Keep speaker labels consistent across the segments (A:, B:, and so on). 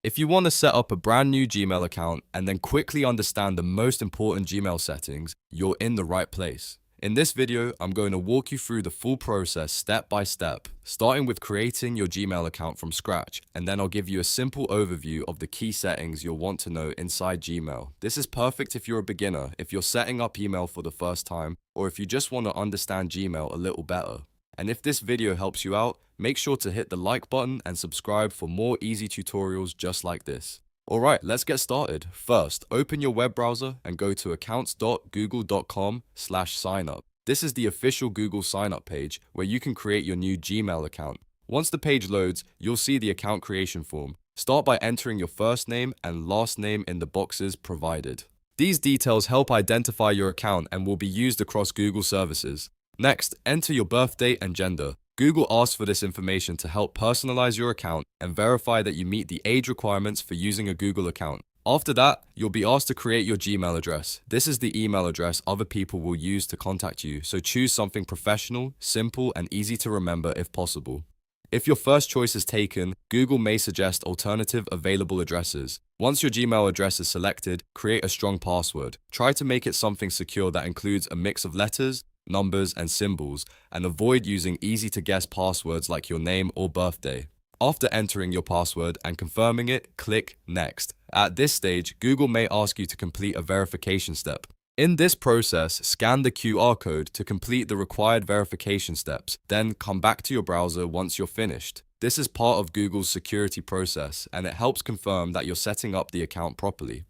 A: If you want to set up a brand new Gmail account and then quickly understand the most important Gmail settings, you're in the right place. In this video, I'm going to walk you through the full process step by step, starting with creating your Gmail account from scratch, and then I'll give you a simple overview of the key settings you'll want to know inside Gmail. This is perfect if you're a beginner, if you're setting up email for the first time, or if you just want to understand Gmail a little better. And if this video helps you out, make sure to hit the like button and subscribe for more easy tutorials just like this. Alright, let's get started. First, open your web browser and go to accounts.google.com/signup. This is the official Google signup page where you can create your new Gmail account. Once the page loads, you'll see the account creation form. Start by entering your first name and last name in the boxes provided. These details help identify your account and will be used across Google services. Next, enter your birth date and gender. Google asks for this information to help personalize your account and verify that you meet the age requirements for using a Google account. After that, you'll be asked to create your Gmail address. This is the email address other people will use to contact you, so choose something professional, simple, and easy to remember if possible. If your first choice is taken, Google may suggest alternative available addresses. Once your Gmail address is selected, create a strong password. Try to make it something secure that includes a mix of letters, numbers, and symbols, and avoid using easy-to-guess passwords like your name or birthday. After entering your password and confirming it, click Next. At this stage, Google may ask you to complete a verification step. In this process, scan the QR code to complete the required verification steps, then come back to your browser once you're finished. This is part of Google's security process, and it helps confirm that you're setting up the account properly.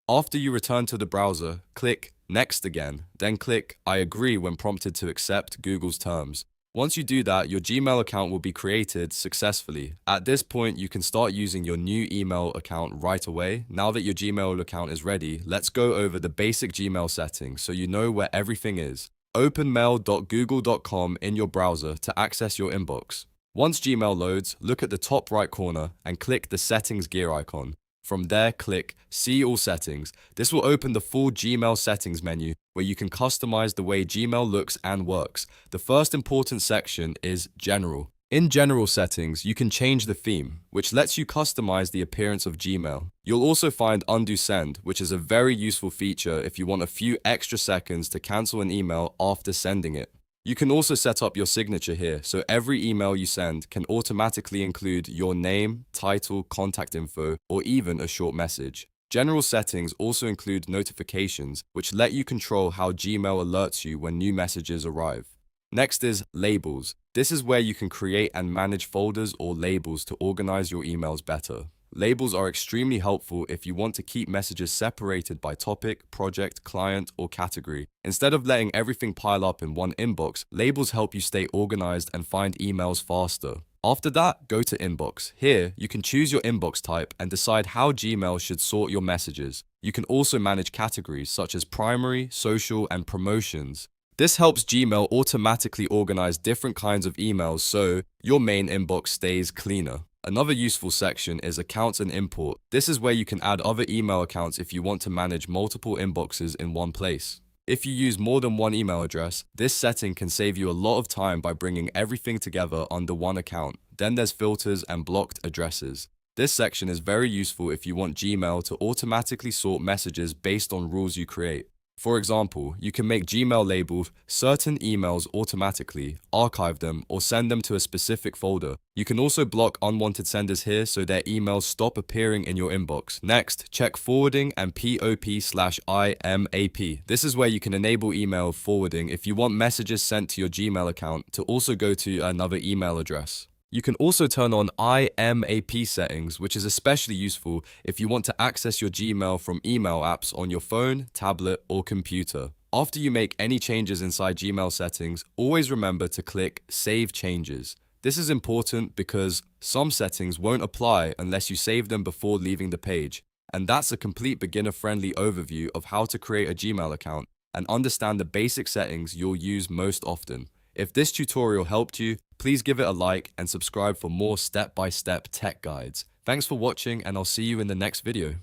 A: After you return to the browser, click Next again, then click I agree when prompted to accept Google's terms. Once you do that, your Gmail account will be created successfully. At this point, you can start using your new email account right away. Now that your Gmail account is ready, let's go over the basic Gmail settings so you know where everything is. Open mail.google.com in your browser to access your inbox. Once Gmail loads, look at the top right corner and click the settings gear icon. From there, click See All Settings. This will open the full Gmail settings menu where you can customize the way Gmail looks and works. The first important section is General. In General settings, you can change the theme, which lets you customize the appearance of Gmail. You'll also find Undo Send, which is a very useful feature if you want a few extra seconds to cancel an email after sending it. You can also set up your signature here, so every email you send can automatically include your name, title, contact info, or even a short message. General settings also include notifications, which let you control how Gmail alerts you when new messages arrive. Next is Labels. This is where you can create and manage folders or labels to organize your emails better. Labels are extremely helpful if you want to keep messages separated by topic, project, client, or category. Instead of letting everything pile up in one inbox, labels help you stay organized and find emails faster. After that, go to Inbox. Here, you can choose your inbox type and decide how Gmail should sort your messages. You can also manage categories such as primary, social, and promotions. This helps Gmail automatically organize different kinds of emails so your main inbox stays cleaner. Another useful section is Accounts and Import. This is where you can add other email accounts if you want to manage multiple inboxes in one place. If you use more than one email address, this setting can save you a lot of time by bringing everything together under one account. Then there's Filters and Blocked Addresses. This section is very useful if you want Gmail to automatically sort messages based on rules you create. For example, you can make Gmail label certain emails automatically, archive them, or send them to a specific folder. You can also block unwanted senders here so their emails stop appearing in your inbox. Next, check forwarding and POP/IMAP. This is where you can enable email forwarding if you want messages sent to your Gmail account to also go to another email address. You can also turn on IMAP settings, which is especially useful if you want to access your Gmail from email apps on your phone, tablet, or computer. After you make any changes inside Gmail settings, always remember to click Save Changes. This is important because some settings won't apply unless you save them before leaving the page. And that's a complete beginner-friendly overview of how to create a Gmail account and understand the basic settings you'll use most often. If this tutorial helped you, please give it a like and subscribe for more step-by-step tech guides. Thanks for watching, and I'll see you in the next video.